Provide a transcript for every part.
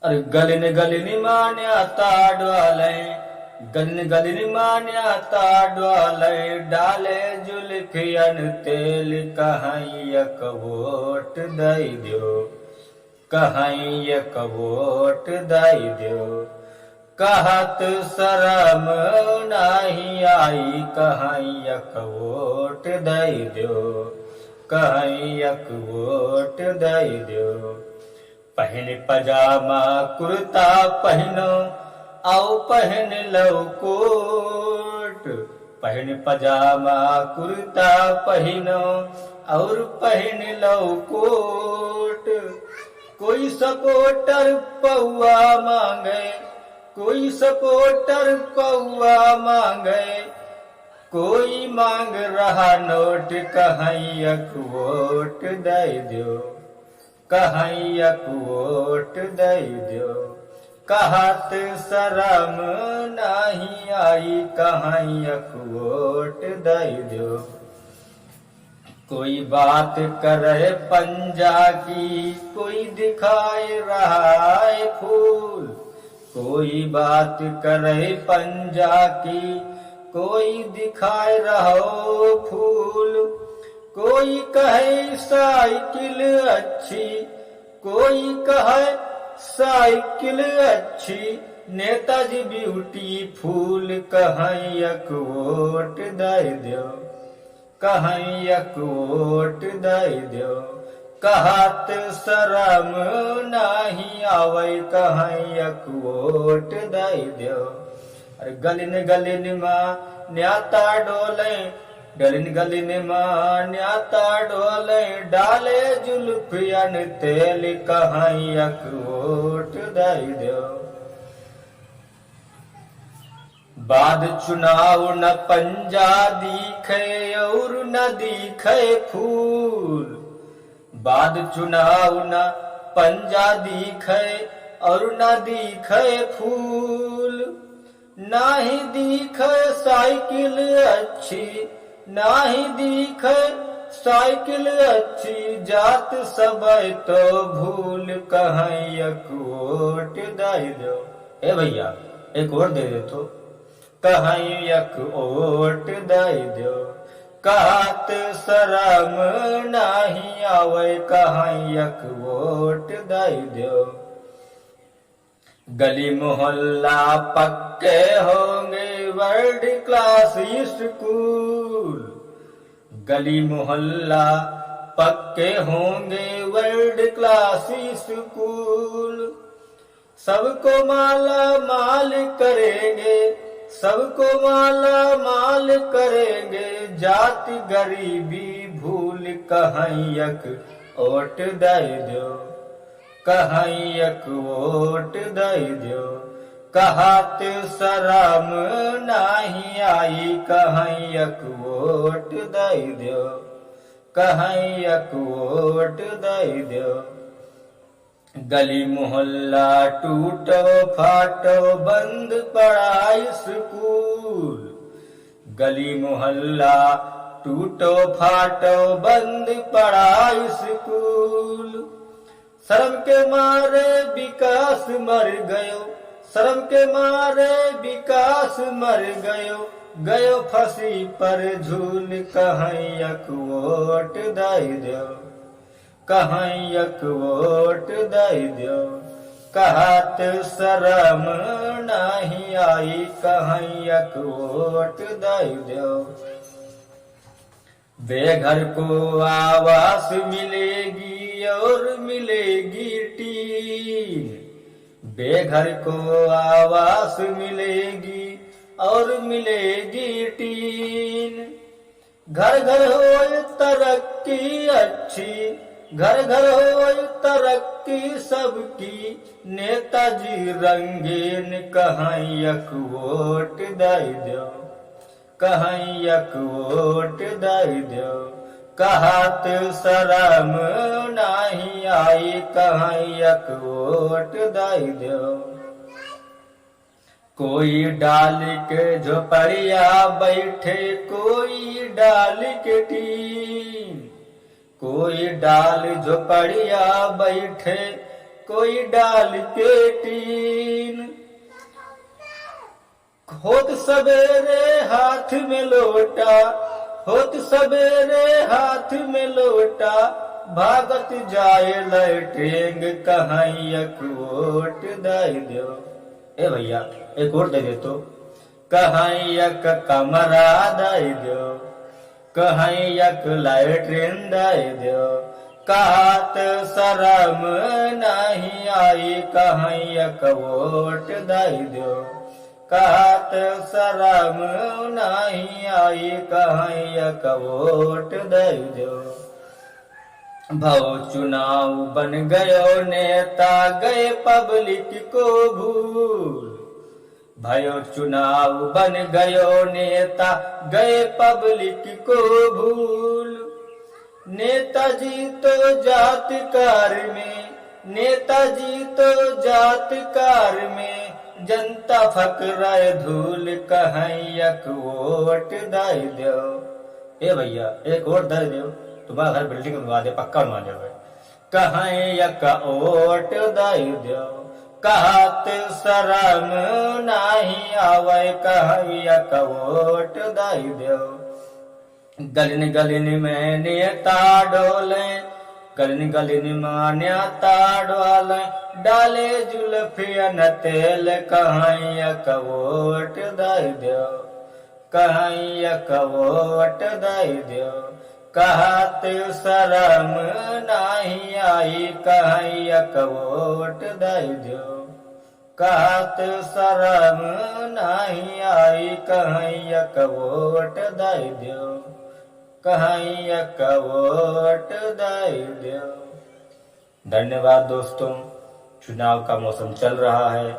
अरे गलिन गलिन मान्या ताडवाले, गलिन गलिन मान्या ताडवाले, डाले जुल्फियन तेल कहीं एक वोट दई दो, कहीं एक वोट दई दो। कहत शरम नहीं आई कहीं एक वोट दई दो, कहीं एक वोट दई दो। पहन पजामा कुर्ता पहनो आओ पहन लो कोट, पहन पजामा कुर्ता पहनो और पहन लो कोट। कोई सपोर्टर पौआ मांगे, कोई सपोर्टर पौआ मांगे, कोई मांग रहा नोट कहीं एक वोट दे दो, कहीं एक वोट दे दो। कहत शरम नहीं आई कहीं एक वोट दे दो। कोई बात करे पंजा की, कोई दिखाए रहा है फूल, कोई बात करे पंजा की, कोई दिखाए रहो फूल। कोई कहे साइकिल अच्छी, कोई कहे साइकिल अच्छी, नेताजी ब्यूटीफुल कहीं एक वोट दे दो, कहीं एक वोट दे दो। कहत शरम नहीं आवे कहीं एक वोट दे दो। अरे गलिन गलिन माँ न्याता डोले, गलिन गलिन माँ न्याता डोले, डाले जुल्फियन तेल कहीं एक वोट दे दो। बाद चुनाव न पंजा दिखे और न दिखे फूल, बाद चुनाव न पंजा दिखे और न दिखे फूल। नाही दिखे साइकिल अच्छी, नाही दिखे साइकिल अच्छी, जात सब तो भूल कहीं एक वोट दे दो। ए भैया एक वोट दे दे तो, कहीं एक वोट दे दो। कहत शरम नहीं आवे कहीं एक वोट दे दो। गली मोहल्ला पक्के होंगे वर्ल्ड क्लास स्कूल, गली मोहल्ला पक्के होंगे वर्ल्ड क्लास स्कूल। सबको माला माल करेंगे, सबको माला माल करेंगे, जाति गरीबी भूल कहीं एक वोट दे दो, कहीं एक वोट दे दो। कहत शरम नहीं आई कहीं एक वोट दे दो, कहीं एक वोट दे दो। गली मोहल्ला टूटो फाटो बंद पड़ा स्कूल, गली मोहल्ला टूटो फाटो बंद पड़ा स्कूल। शर्म के मारे विकास मर गयो, शर्म के मारे विकास मर गयो, गयो फांसी पर झूल कहीं एक वोट दे दो, कहीं एक वोट दे दो। कहत शरम नहीं आई कहीं एक वोट दे दो। बेघर को आवास मिलेगी और मिलेगी टीन, बेघर को आवास मिलेगी और मिलेगी टीन। घर घर हो तरक्की अच्छी, घर घर हो तरक्की सबकी, नेताजी रंगीन कहीं एक वोट दे दो, कहीं एक वोट दे दो। कहत शरम नहीं आई कहीं एक वोट दे दो। कोई डाल के झोपड़िया बैठे, कोई डाल के टीन, कोई डाल झोपड़िया बैठे, कोई डाल के टीन। होत सवेरे हाथ में लोटा, होत सवेरे हाथ में लोटा, भागत जाए लैट्रिंग कहाँ एक वोट दे दो। ए भैया एक वोट दे दे तो, कहाँ एक कमरा दे दो, कहाँ एक लैट्रिन दे दो। कहत शरम नहीं आई कहाँ एक वोट दे दो, कहत शरम नहीं आई कहाँ एक वोट दे दो। भव चुनाव बन गयो नेता गए पब्लिक को भूल, भयो चुनाव बन गयो नेता गए पब्लिक को भूल। नेताजी तो जात कार में, नेताजी तो जात कार में, जनता फकराए धूल कहाँ एक वोट दे दो। ए भैया एक वोट दे दो, तुम्हारा घर बिल्डिंग बनवा दे, पक्का बनवा दे। कहाँ एक वोट दे दो, कहत शरम नहीं आवे कहाँ एक वोट दे दो। गलिन गलिन में नेता डोले, गलिन गलिन में नेता डोले, डाले जुल्फियन तेल कहाँ एक वोट दे दो, कहाँ एक वोट दे दो। कहत शरम नहीं आई कहाँ एक वोट दे दो, कहत शरम नहीं आई कहाँ एक वोट दे दो, कहाँ एक वोट दे दो। धन्यवाद दोस्तों। चुनाव का मौसम चल रहा है,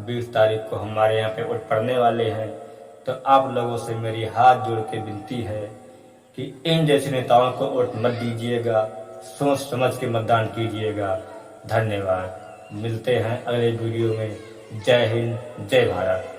20 तारीख को हमारे यहाँ पे वोट पड़ने वाले हैं, तो आप लोगों से मेरी हाथ जोड़ के विनती है कि इन जैसे नेताओं को वोट मत दीजिएगा, सोच समझ के मतदान कीजिएगा। धन्यवाद। मिलते हैं अगले वीडियो में। जय हिंद, जय भारत।